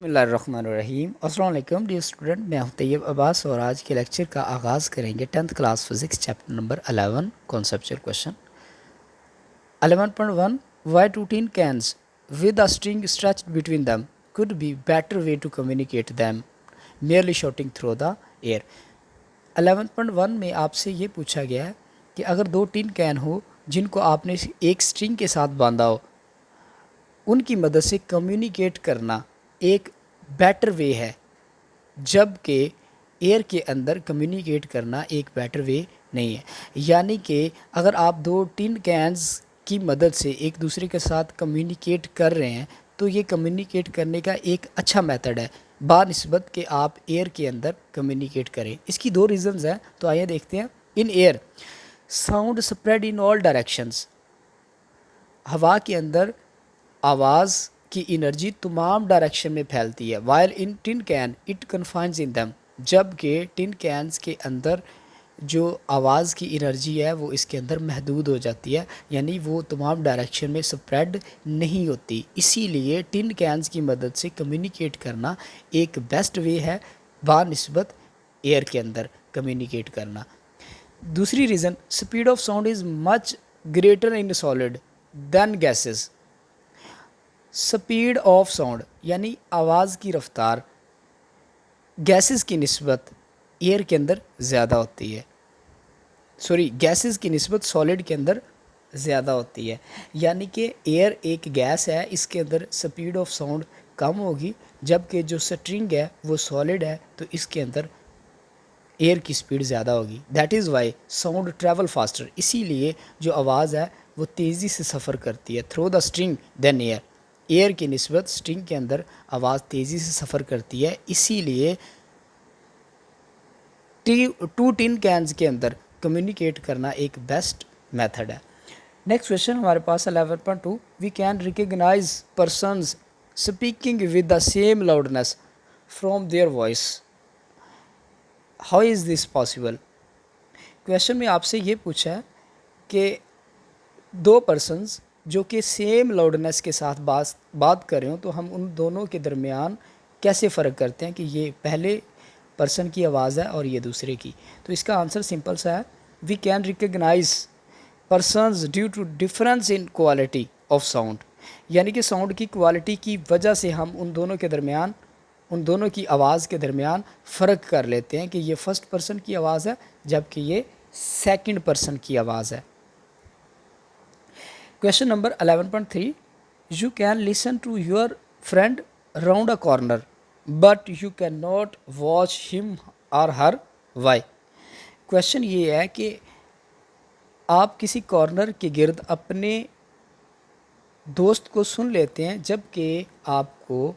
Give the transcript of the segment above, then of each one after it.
बिस्मिल्लाहिर्रहमानिर्रहीम। अस्सलाम वालेकुम डियर स्टूडेंट, मैं हूं तैयब अब्बास और आज के लेक्चर का आगाज़ करेंगे 10th class physics chapter number 11 conceptual question 11.1 why two tin cans with a string stretched between them could be better way to communicate them merely shouting through the air. 11.1 में आपसे ये पूछा गया है कि अगर दो टिन कैन हो जिनको आपने एक स्ट्रिंग के साथ बांधा हो, उनकी मदद से कम्युनिकेट करना एक बेटर वे है, जबकि एयर के अंदर कम्युनिकेट करना एक बेटर वे नहीं है। यानी कि अगर आप दो टिन कैन्स की मदद से एक दूसरे के साथ कम्युनिकेट कर रहे हैं तो ये कम्युनिकेट करने का एक अच्छा मेथड है बानिस्बत कि आप एयर के अंदर कम्युनिकेट करें। इसकी दो रीज़न्स हैं, तो आइए देखते हैं। In air sound spread in all directions, हवा के अंदर आवाज़ की एनर्जी तमाम डायरेक्शन में फैलती है। While in tin can it confines in them, जबकि टिन कैन्स के अंदर जो आवाज़ की एनर्जी है वो इसके अंदर महदूद हो जाती है, यानी वो तमाम डायरेक्शन में स्प्रेड नहीं होती। इसीलिए टिन कैन्स की मदद से कम्युनिकेट करना एक बेस्ट वे है बानिस्बत एयर के अंदर कम्युनिकेट करना। दूसरी reason, speed of sound is much greater in solid than gases. Speed of sound यानी आवाज़ की रफ्तार गैसेस की निस्बत एयर के अंदर ज़्यादा होती है, गैसेस की निस्बत सॉलिड के अंदर ज़्यादा होती है। यानी कि एयर एक गैस है, इसके अंदर स्पीड ऑफ साउंड कम होगी, जबकि जो स्ट्रिंग है वो सॉलिड है, तो इसके अंदर एयर की स्पीड ज़्यादा होगी। That is why sound travel faster, इसीलिए जो आवाज़ है वो तेज़ी से सफ़र करती है through the string than air. Air की निस्बत स्ट्रिंग के अंदर आवाज़ तेज़ी से सफ़र करती है, इसीलिए टू टिन कैन्स के अंदर कम्युनिकेट करना एक बेस्ट मेथड है। नेक्स्ट क्वेश्चन हमारे पास 11.2 we can recognise persons speaking with the same loudness from their voice, how is this possible. Question में आपसे ये पूछा है कि दो पर्सन्स जो कि सेम लाउडनेस के साथ बात कर रहे हो, तो हम उन दोनों के दरमियान कैसे फ़र्क करते हैं कि ये पहले पर्सन की आवाज़ है और ये दूसरे की। तो इसका आंसर सिंपल सा है, we can recognise persons due to difference in quality of sound, यानी कि साउंड की क्वालिटी की वजह से हम उन दोनों की आवाज़ के दरमियान फ़र्क कर लेते हैं कि ये फर्स्ट पर्सन की आवाज़ है जबकि ये सेकंड पर्सन की आवाज़ है। Question number 11.3 you can listen to your friend round a corner but you can not watch him or her, Y. Question ये है कि आप किसी कॉर्नर के गिर्द अपने दोस्त को सुन लेते हैं जबकि आपको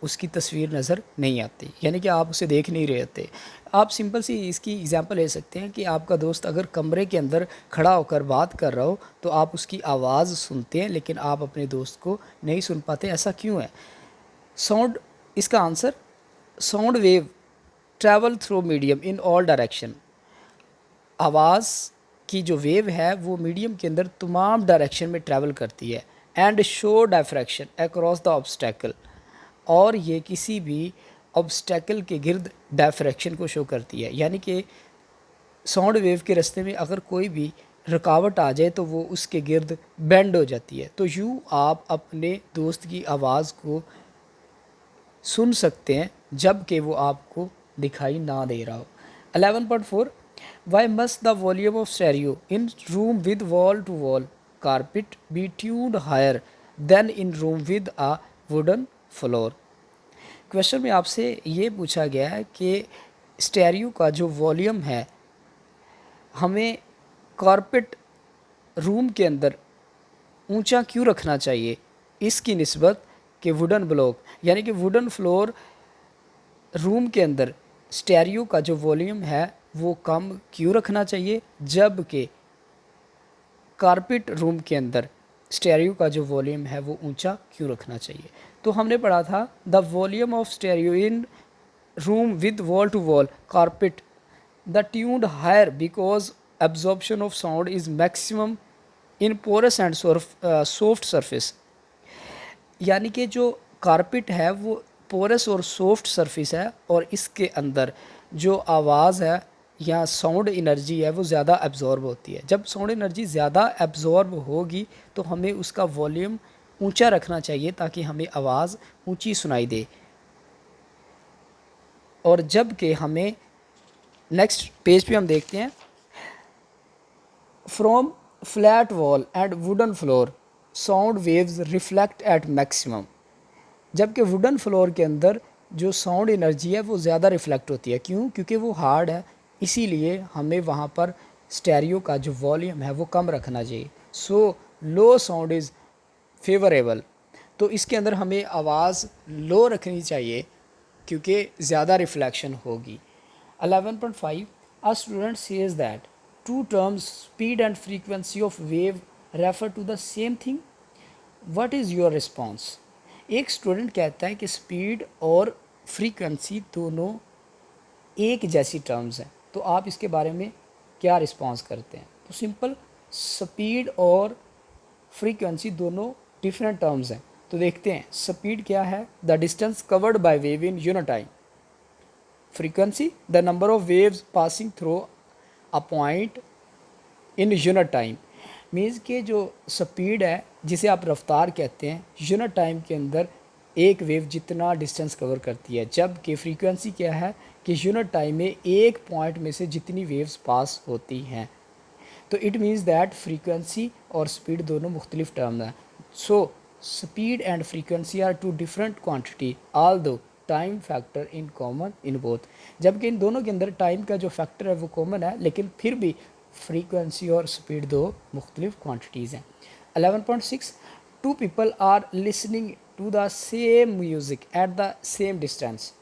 उसकी तस्वीर नज़र नहीं आती, यानी कि आप उसे देख नहीं रहे होते। आप सिंपल सी इसकी एग्जांपल ले सकते हैं कि आपका दोस्त अगर कमरे के अंदर खड़ा होकर बात कर रहा हो तो आप उसकी आवाज़ सुनते हैं लेकिन आप अपने दोस्त को नहीं सुन पाते। ऐसा क्यों है? साउंड, इसका answer, sound wave travel through medium in all direction. आवाज़ की जो वेव है वो मीडियम के अंदर तमाम डायरेक्शन में ट्रैवल करती है and show diffraction across the obstacle, और ये किसी भी ऑब्स्टैकल के गिर्द डायफ्रैक्शन को शो करती है। यानी कि साउंड वेव के रास्ते में अगर कोई भी रुकावट आ जाए तो वो उसके गिर्द बेंड हो जाती है। तो यूँ आप अपने दोस्त की आवाज़ को सुन सकते हैं जबकि वो आपको दिखाई ना दे रहा हो। 11.4 why must the volume of stereo in room with wall to wall carpet be tuned higher than in room with a wooden floor. Question में आपसे ये पूछा गया है कि स्टेरियो का जो वॉल्यूम है हमें कारपेट रूम के अंदर ऊंचा क्यों रखना चाहिए इसकी निस्बत कि वुडन ब्लॉक, यानी कि वुडन फ्लोर रूम के अंदर स्टेरियो का जो वॉल्यूम है वो कम क्यों रखना चाहिए, जबकि कारपेट रूम के अंदर स्टेरियो का जो वॉल्यूम है वो ऊंचा क्यों रखना चाहिए। तो हमने पढ़ा था the volume of stereo in room with wall to wall carpet the tuned higher because absorption of sound is maximum in porous and soft surface. यानी कि जो कारपेट है वो पोरस और सॉफ्ट सरफेस है और इसके अंदर जो आवाज़ है या साउंड एनर्जी है वो ज़्यादा एब्जॉर्ब होती है। जब साउंड एनर्जी ज़्यादा एब्जॉर्ब होगी तो हमें उसका वॉल्यूम ऊंचा रखना चाहिए ताकि हमें आवाज़ ऊंची सुनाई दे। और जब कि हमें नेक्स्ट पेज पे हम देखते हैं, from flat wall and wooden floor sound waves reflect at maximum. जबकि वुडन फ्लोर के अंदर जो साउंड एनर्जी है वो ज़्यादा रिफ्लेक्ट होती है। क्यों? क्योंकि वो हार्ड है, इसीलिए हमें वहाँ पर स्टेरियो का जो वॉल्यूम है वो कम रखना चाहिए। सो लो साउंड इज़ फेवरेबल। तो इसके अंदर हमें आवाज़ लो रखनी चाहिए क्योंकि ज़्यादा रिफ्लेक्शन होगी। 11.5 A student says that two terms speed and frequency of wave refer to the same thing. What is your response? एक स्टूडेंट कहता है कि स्पीड और फ्रीक्वेंसी दोनों एक जैसी टर्म्स हैं, तो आप इसके बारे में क्या रिस्पॉन्स करते हैं? तो सिंपल, स्पीड और फ्रीक्वेंसी दोनों डिफरेंट टर्म्स हैं। तो देखते हैं स्पीड क्या है, the distance covered by wave in unit time. Frequency, the number of waves passing through a point in unit time. Means कि जो स्पीड है जिसे आप रफ्तार कहते हैं, यूनिट टाइम के अंदर एक वेव जितना डिस्टेंस कवर करती है। जबकि फ्रीक्वेंसी क्या है कि यूनिट टाइम में एक पॉइंट में से जितनी वेव्स पास होती हैं। तो इट मीन्स दैट फ्रीक्वेंसी और स्पीड दोनों मुख्तलिफ टर्म हैं। So speed and frequency are two different quantity although time factor in common in both. जबकि इन दोनों के अंदर टाइम का जो फैक्टर है वो कॉमन है, लेकिन फिर भी फ्रीक्वेंसी और स्पीड दो मुख्तलिफ क्वान्टिटीज़ हैं। 11.6 two people are listening to the same music at the same distance,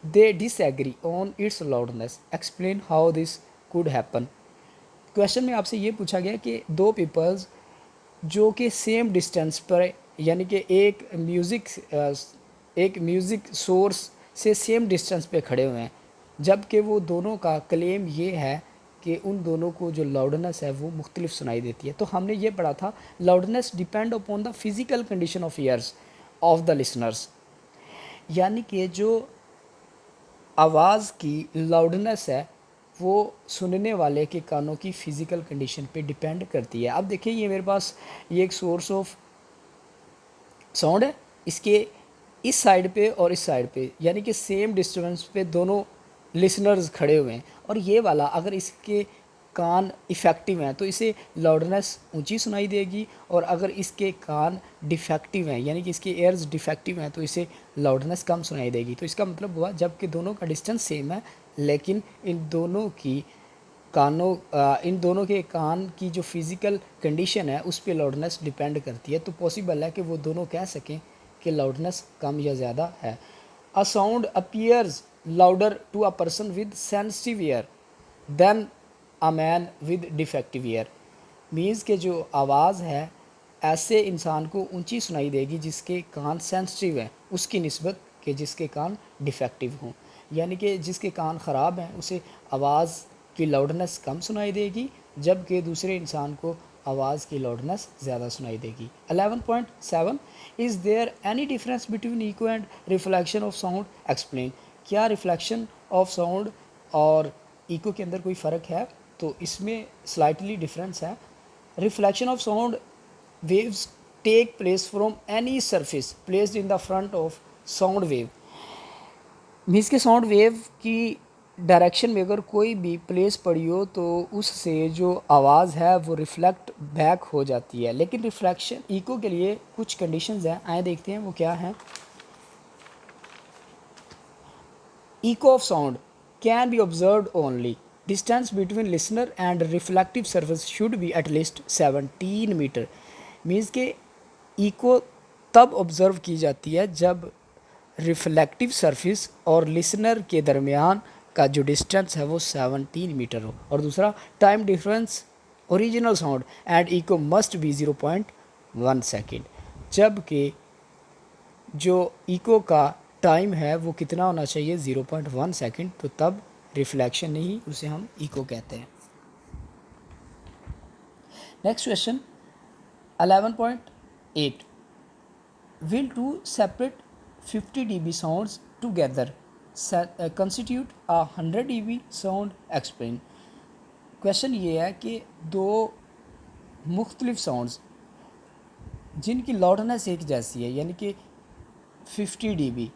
they disagree on its loudness, explain how this could happen. Question में आपसे ये पूछा गया कि दो पीपल्स जो कि सेम डिस्टेंस पर, यानी कि एक म्यूज़िक सोर्स से सेम डिस्टेंस पे खड़े हुए हैं, जबकि वो दोनों का क्लेम ये है कि उन दोनों को जो लाउडनेस है वो मुख्तलिफ सुनाई देती है। तो हमने ये पढ़ा था, loudness depend upon the physical condition of years of the listeners. यानी कि जो आवाज़ की लाउडनेस है वो सुनने वाले के कानों की फ़िज़िकल कंडीशन पे डिपेंड करती है। अब देखिए, ये मेरे पास ये एक सोर्स ऑफ साउंड है, इसके इस साइड पे और इस साइड पे, यानी कि सेम डिस्टेंस पे दोनों लिसनर्स खड़े हुए हैं। और ये वाला अगर इसके कान इफ़ेक्टिव हैं तो इसे लाउडनेस ऊंची सुनाई देगी, और अगर इसके कान डिफेक्टिव हैं यानी कि इसके एयर्स डिफेक्टिव हैं तो इसे लाउडनेस कम सुनाई देगी। तो इसका मतलब हुआ, जबकि दोनों का डिस्टेंस सेम है लेकिन इन दोनों के कान की जो फिज़िकल कंडीशन है उस पर लाउडनेस डिपेंड करती है। तो पॉसिबल है कि वो दोनों कह सकें कि लाउडनेस कम या ज़्यादा है। A sound appears louder to a person with sensitive ear than a man with defective ear. Means के जो आवाज़ है ऐसे इंसान को ऊंची सुनाई देगी जिसके कान सेंसिटिव हैं उसकी निस्बत के जिसके कान डिफेक्टिव हों। यानी कि जिसके कान ख़राब हैं उसे आवाज़ की लाउडनेस कम सुनाई देगी, जबकि दूसरे इंसान को आवाज़ की लाउडनेस ज़्यादा सुनाई देगी। 11.7 is there any difference between echo and reflection of sound, explain. क्या रिफ्लेक्शन ऑफ साउंड और इको के अंदर कोई फ़र्क है? तो इसमें स्लाइटली डिफरेंस है। Reflection of sound waves take place from any surface placed in the front of sound wave। Means के साउंड वेव की डायरेक्शन में अगर कोई भी प्लेस पड़ी हो तो उससे जो आवाज़ है वो रिफ्लेक्ट बैक हो जाती है। लेकिन रिफ्लेक्शन इको के लिए कुछ कंडीशंस हैं, आए देखते हैं वो क्या है। Echo of sound can be observed only. Distance between listener and reflective surface should be at least 17 metre. Means के इको तब ऑब्ज़र्व की जाती है जब रिफ्लेक्टिव सरफेस और लिसनर के दरमियान का जो डिस्टेंस है वो 17 मीटर हो। और दूसरा, time difference original sound and eco must be 0.1 second. जबकि जो इको का टाइम है वो कितना होना चाहिए, 0.1 सेकेंड। तो तब रिफ्लेक्शन नहीं, उसे हम इको कहते हैं। Next question 11.8 will two separate 50 dB sounds together constitute a 100 dB sound. Explain. Question ये है कि दो मुख्तलिफ साउंड्स जिनकी लाउडनेस एक जैसी है, यानी कि 50 dB,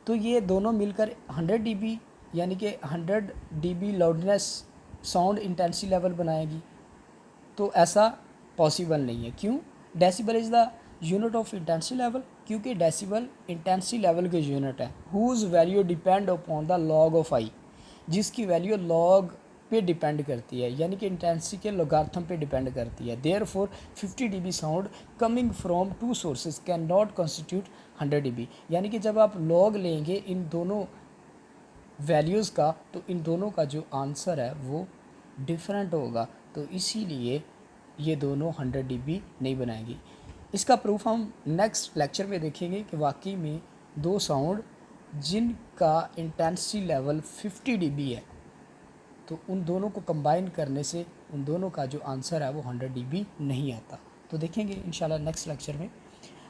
तो ये दोनों मिलकर 100 dB यानी कि 100 dB loudness sound intensity level बनाएगी। तो ऐसा पॉसिबल नहीं है। क्यों? Decibel is the unit of intensity level, क्योंकि डेसिबल इंटेंसिटी लेवल के यूनिट है। Whose value depend upon the log of I, जिसकी वैल्यू लॉग पे डिपेंड करती है, यानी कि इंटेंसिटी के लोगार्थम पे डिपेंड करती है। Therefore 50 dB sound coming from two sources can not constitute 100 dB, यानी कि जब आप लॉग लेंगे इन दोनों वैल्यूज़ का, तो इन दोनों का जो आंसर है वो डिफरेंट होगा। तो इसीलिए ये दोनों 100 dB नहीं बनाएंगी। इसका प्रूफ हम नेक्स्ट लेक्चर में देखेंगे कि वाकई में दो साउंड जिनका इंटेंसिटी लेवल 50 dB है, तो उन दोनों को कंबाइन करने से उन दोनों का जो आंसर है वो 100 dB नहीं आता। तो देखेंगे इंशाल्लाह नेक्स्ट लेक्चर में।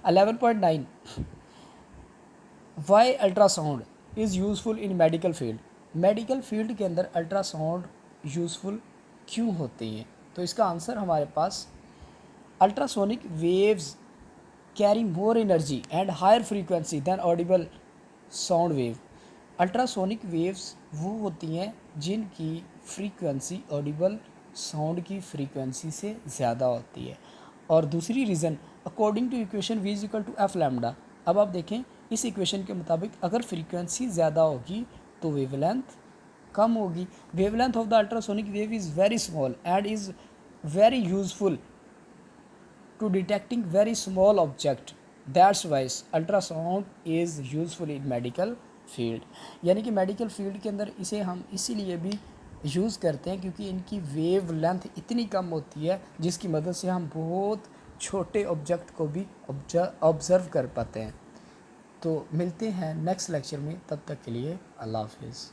11.9 why ultrasound is useful in medical field. Medical field के अंदर अल्ट्रासाउंड यूज़फुल क्यों होते हैं? तो इसका आंसर हमारे पास ultrasonic waves carry more energy and higher frequency than audible sound wave. Ultrasonic waves वो होती हैं जिनकी फ्रीक्वेंसी ऑडिबल साउंड की फ्रीक्वेंसी से ज़्यादा होती है। और दूसरी reason, according to equation v equal to F lambda. अब आप देखें इस इक्वेशन के मुताबिक अगर फ्रीक्वेंसी ज़्यादा होगी तो वेवलेंथ कम होगी। Wavelength of the ultrasonic wave is very small and is very useful to detecting very small object. That's why ultrasound is useful in medical field। यानी कि मेडिकल फील्ड के अंदर इसे हम इसीलिए भी यूज़ करते हैं क्योंकि इनकी वेव लेंथ इतनी कम होती है जिसकी मदद से हम बहुत छोटे ऑब्जेक्ट को भी ऑब्ज़र्व कर पाते हैं। तो मिलते हैं नेक्स्ट लेक्चर में, तब तक के लिए अल्लाह हाफिज़।